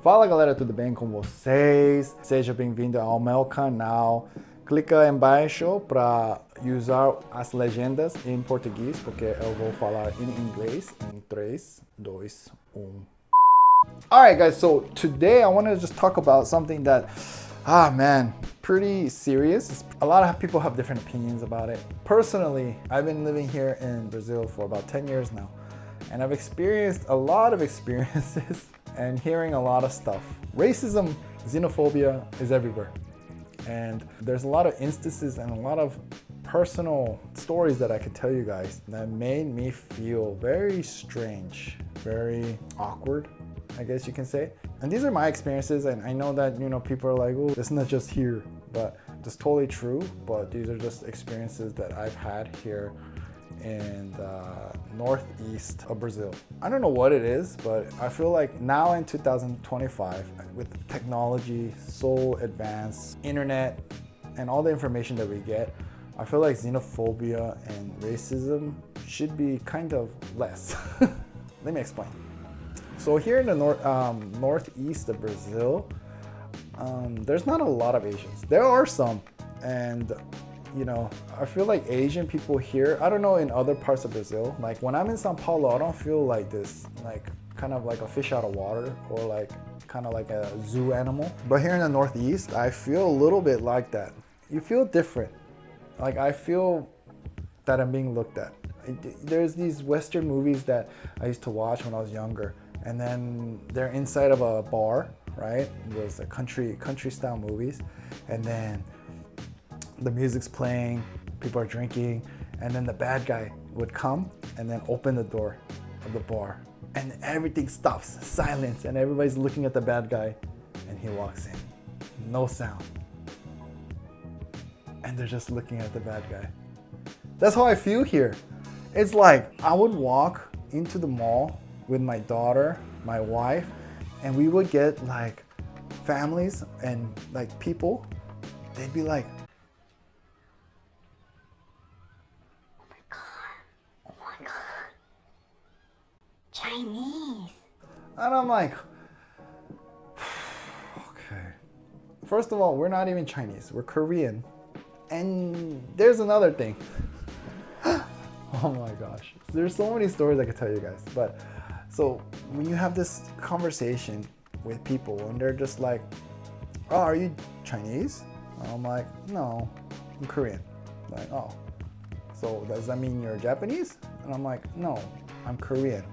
Fala galera, tudo bem com vocês? Seja bem-vindo ao meu canal. Clica embaixo para usar as legendas em português, porque eu vou falar em inglês em 3, 2, 1. Alright guys, so today I want to just talk about something that, pretty serious. A lot of people have different opinions about it. Personally, I've been living here in Brazil for about 10 years now, and I've experienced a lot of experiences and hearing a lot of stuff. Racism, xenophobia is everywhere. And there's a lot of instances and a lot of personal stories that I could tell you guys that made me feel very strange, very awkward, I guess you can say. And these are my experiences, and I know that, people are like, oh, it's not just here, but it's totally true. But these are just experiences that I've had here in the northeast of Brazil. I don't know what it is, but I feel like now in 2025, with technology so advanced, internet, and all the information that we get, I feel like xenophobia and racism should be kind of less. Let me explain. So here in the northeast of Brazil, there's not a lot of Asians. There are some, and I feel like Asian people here, I don't know in other parts of Brazil, like when I'm in Sao Paulo, I don't feel like this, like kind of like a fish out of water or like kind of like a zoo animal. But here in the Northeast, I feel a little bit like that. You feel different. Like I feel that I'm being looked at. There's these Western movies that I used to watch when I was younger, and then they're inside of a bar, right? Those country style movies, and then the music's playing, people are drinking, and then the bad guy would come and then open the door of the bar, and everything stops, silence, and everybody's looking at the bad guy, and he walks in, no sound, and they're just looking at the bad guy. That's how I feel here. It's like I would walk into the mall with my daughter, my wife, and we would get like families and like people, they'd be like, Chinese. And I'm like, okay. First of all, we're not even Chinese, we're Korean. And there's another thing. Oh my gosh. There's so many stories I could tell you guys. But so when you have this conversation with people and they're just like, oh, are you Chinese? And I'm like, no, I'm Korean. Like, oh, so does that mean you're Japanese? And I'm like, no, I'm Korean.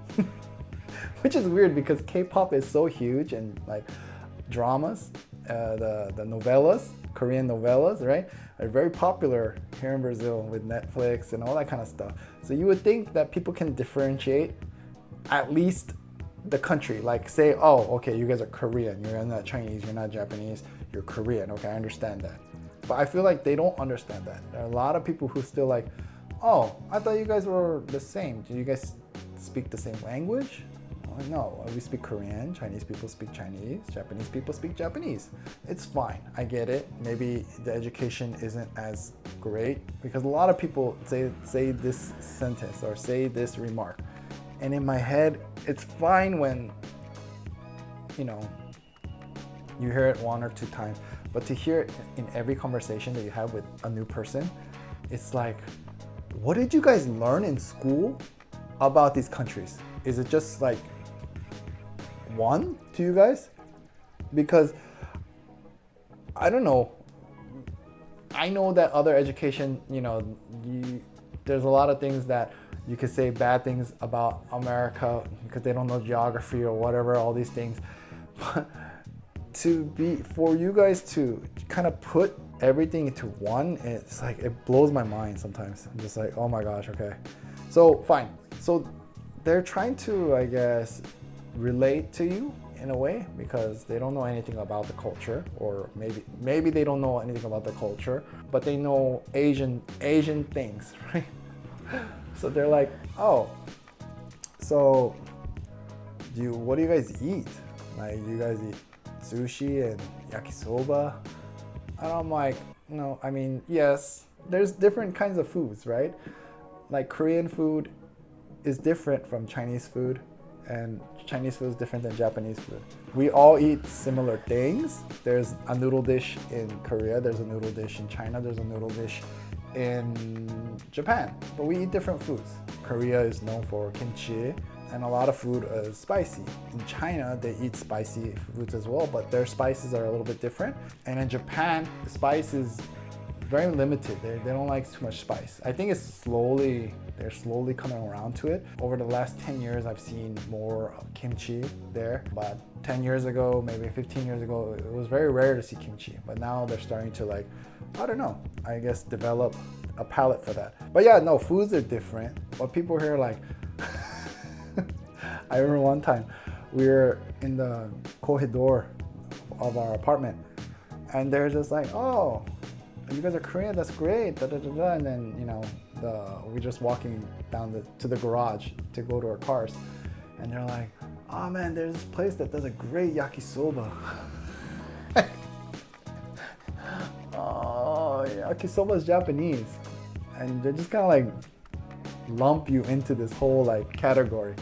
Which is weird because K-pop is so huge, and like dramas, the novellas, Korean novellas, right, are very popular here in Brazil with Netflix and all that kind of stuff. So you would think that people can differentiate at least the country, like say, oh, okay, you guys are Korean, you're not Chinese, you're not Japanese, you're Korean, okay, I understand that. But I feel like they don't understand that. There are a lot of people who still like, oh, I thought you guys were the same. Do you guys speak the same language? Like, no, we speak Korean, Chinese people speak Chinese, Japanese people speak Japanese. It's fine, I get it. Maybe the education isn't as great because a lot of people say this sentence or say this remark. And in my head, it's fine when, you hear it one or two times, but to hear it in every conversation that you have with a new person, it's like, what did you guys learn in school about these countries? Is it just like one to you guys? Because I don't know. I know that other education, there's a lot of things that you could say bad things about America because they don't know geography or whatever, all these things. But for you guys to kind of put everything into one, it's like, it blows my mind sometimes. I'm just like, oh my gosh, okay. So fine. So they're trying to, I guess, relate to you in a way because they don't know anything about the culture, or maybe they don't know anything about the culture, but they know Asian things, right? So they're like, oh, so what do you guys eat? Like, you guys eat sushi and yakisoba? And I'm like, no, I mean, yes, there's different kinds of foods, right? Like Korean food is different from Chinese food, and Chinese food is different than Japanese food. We all eat similar things. There's a noodle dish in Korea, there's a noodle dish in China, there's a noodle dish in Japan, but we eat different foods. Korea is known for kimchi, and a lot of food is spicy. In China, they eat spicy foods as well, but their spices are a little bit different. And in Japan, the spice is very limited. They don't like too much spice. I think they're slowly coming around to it. Over the last 10 years, I've seen more kimchi there, but 10 years ago, maybe 15 years ago, it was very rare to see kimchi. But now they're starting to, like, I don't know, I guess develop a palate for that. But yeah, no, foods are different. But people here are like, I remember one time we were in the corridor of our apartment, and they're just like, oh, you guys are Korean, that's great, da, da, da, da. And then, you know, we're just walking down to the garage to go to our cars, and they're like, oh man, there's this place that does a great yakisoba. Oh, yakisoba is Japanese, and they're just kind of like lump you into this whole like category.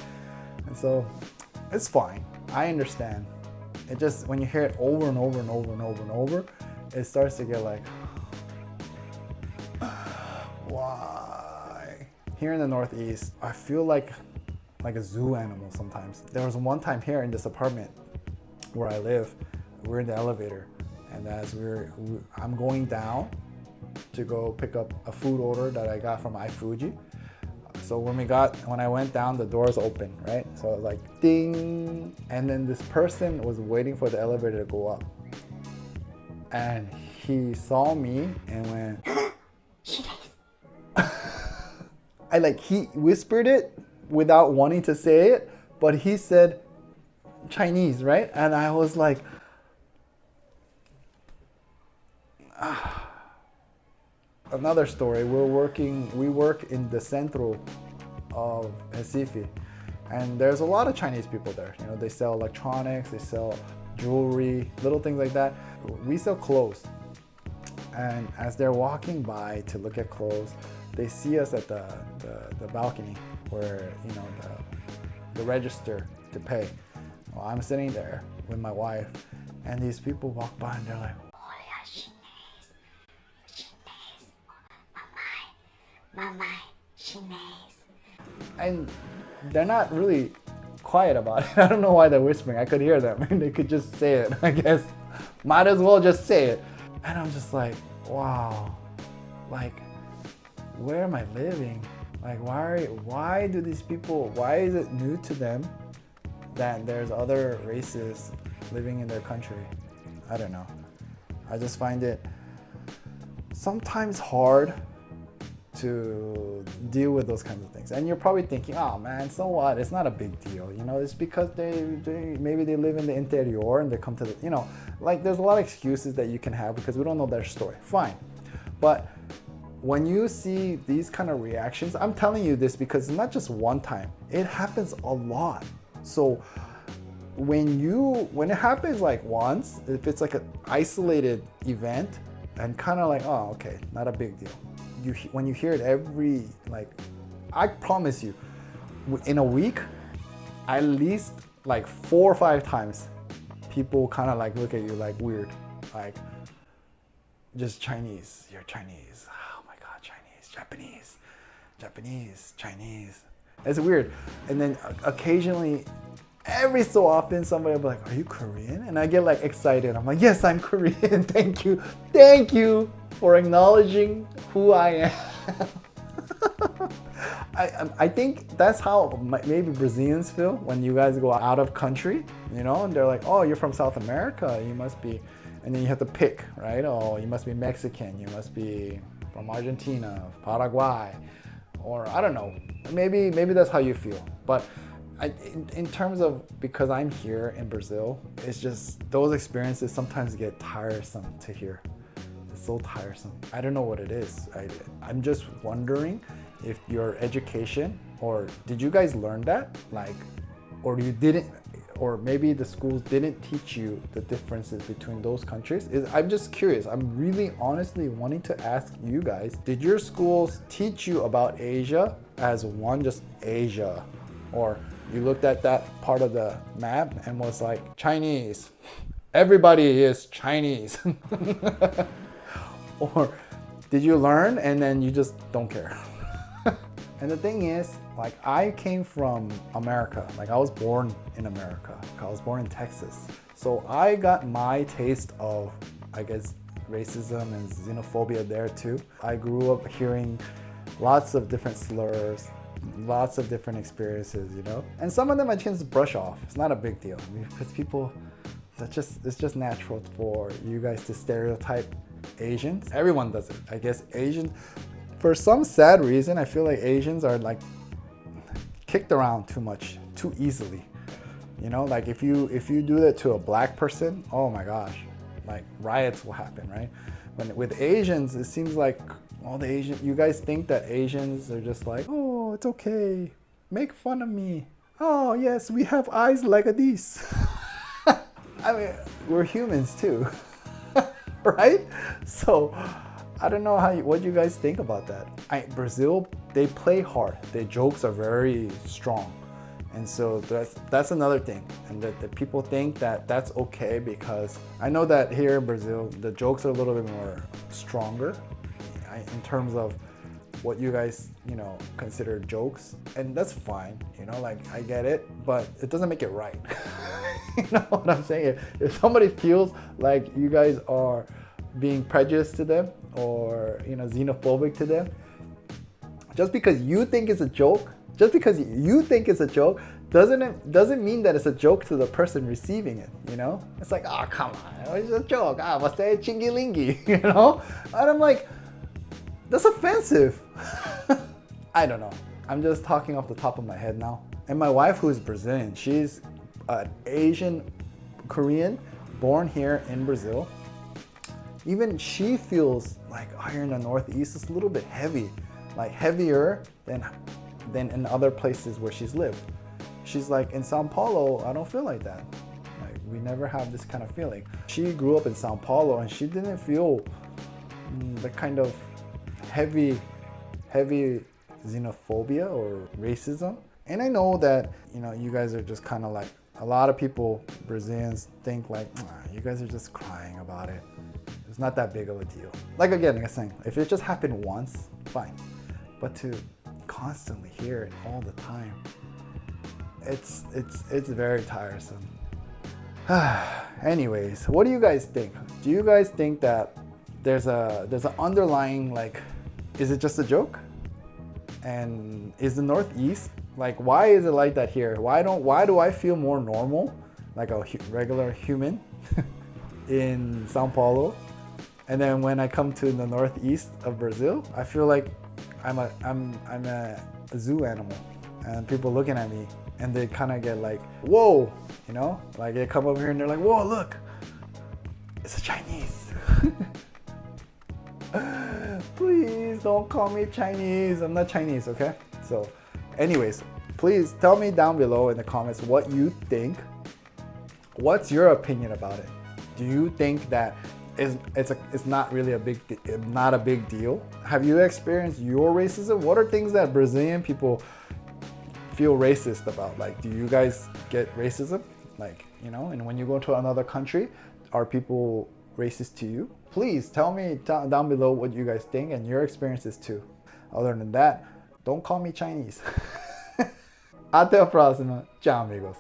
And so it's fine, I understand. It just, when you hear it over and over and over and over and over, it starts to get like, why? Here in the Northeast, I feel like a zoo animal sometimes. There was one time here in this apartment where I live, we're in the elevator, and as I'm going down to go pick up a food order that I got from iFuji. So when I went down, the doors open, right? So it was like ding, and then this person was waiting for the elevator to go up, and he saw me and went, he whispered it without wanting to say it, but he said Chinese, right? And I was like, Another story, we work in the centro of Recife, and there's a lot of Chinese people there. You know, they sell electronics, they sell jewelry, little things like that. We sell clothes. And as they're walking by to look at clothes, they see us at the balcony where, you know, the register to pay. Well, I'm sitting there with my wife, and these people walk by and they're like, and they're not really quiet about it. I don't know why they're whispering. I could hear them and they could just say it, I guess. Might as well just say it. And I'm just like, wow, like, where am I living? Like, why do these people, why is it new to them that there's other races living in their country? I don't know. I just find it sometimes hard to deal with those kinds of things. And you're probably thinking, oh man, so what? It's not a big deal. You know, it's because maybe they live in the interior and they come to the, you know, like there's a lot of excuses that you can have because we don't know their story. Fine. It when you see these kind of reactions, I'm telling you this because it's not just one time, it happens a lot. So when it happens like once, if it's like an isolated event and kind of like, oh, okay, not a big deal. When you hear it I promise you, in a week, at least like 4 or 5 times, people kind of like look at you like weird, like just Chinese, you're Chinese. Oh my God, Chinese, Japanese, Chinese. It's weird. And then occasionally, every so often, somebody will be like, are you Korean? And I get like excited. I'm like, yes, I'm Korean. Thank you for acknowledging who I am. I think that's how maybe Brazilians feel when you guys go out of country, you know, and they're like, oh, you're from South America, you must be, and then you have to pick, right? Oh, you must be Mexican, you must be from Argentina, Paraguay, or I don't know, maybe that's how you feel. But in terms of, because I'm here in Brazil, it's just those experiences sometimes get tiresome to hear. It's so tiresome. I don't know what it is. I'm just wondering if your education, or did you guys learn that? Like, or you didn't, or maybe the schools didn't teach you the differences between those countries? I'm just curious. I'm really honestly wanting to ask you guys, did your schools teach you about Asia as one, just Asia? Or You looked at that part of the map and was like, Chinese. Everybody is Chinese. Or did you learn and then you just don't care? And the thing is, like, I came from America. Like, I was born in America. I was born in Texas. So I got my taste of, I guess, racism and xenophobia there too. I grew up hearing lots of different slurs, lots of different experiences, you know? And some of them I tend to brush off. It's not a big deal. I mean, because people, it's just natural for you guys to stereotype Asians. Everyone does it. I guess Asians, for some sad reason, I feel like Asians are like kicked around too much, too easily. You know, like if you do that to a black person, oh my gosh, like riots will happen, right? But with Asians, it seems like all the you guys think that Asians are just like, oh, it's okay, make fun of me. Oh yes, we have eyes like this. I mean, we're humans too, right? So I don't know what you guys think about that. Brazil, they play hard. Their jokes are very strong. And so that's another thing. And that people think that that's okay because I know that here in Brazil, the jokes are a little bit more stronger in terms of what you guys, you know, consider jokes. And that's fine, you know, like I get it, but it doesn't make it right. You know what I'm saying? If somebody feels like you guys are being prejudiced to them or, you know, xenophobic to them, just because you think it's a joke, doesn't mean that it's a joke to the person receiving it, you know? It's like, oh, come on, it's a joke. What's that chingy-lingy, you know? And I'm like, that's offensive. I don't know. I'm just talking off the top of my head now. And my wife, who is Brazilian, she's an Asian Korean, born here in Brazil. Even she feels like here in the Northeast, it's a little bit heavy, like heavier than in other places where she's lived. She's like, in Sao Paulo, I don't feel like that. Like, we never have this kind of feeling. She grew up in Sao Paulo and she didn't feel the kind of heavy xenophobia or racism. And I know that, you know, you guys are just kind of like, a lot of people, Brazilians, think like, you guys are just crying about it. It's not that big of a deal. Like again, like I'm saying, if it just happened once, fine. But to constantly hear it all the time, it's very tiresome. Anyways, what do you guys think? Do you guys think that there's an underlying, like, is it just a joke? And is the Northeast, like, why is it like that here? Why do I feel more normal, like a regular human in Sao Paulo, and then when I come to the Northeast of Brazil, I feel like I'm a zoo animal, and people looking at me and they kind of get like, whoa, you know, like they come over here and they're like, whoa, look, it's a Chinese. Please don't call me Chinese. I'm not Chinese, okay? So anyways, please tell me down below in the comments what you think. What's your opinion about it? Do you think that it's not really a big deal? Have you experienced your racism? What are things that Brazilian people feel racist about? Like, do you guys get racism? Like, you know, and when you go to another country, are people racist to you? Please tell me down below what you guys think and your experiences too. Other than that, don't call me Chinese. Até a próxima. Tchau, amigos.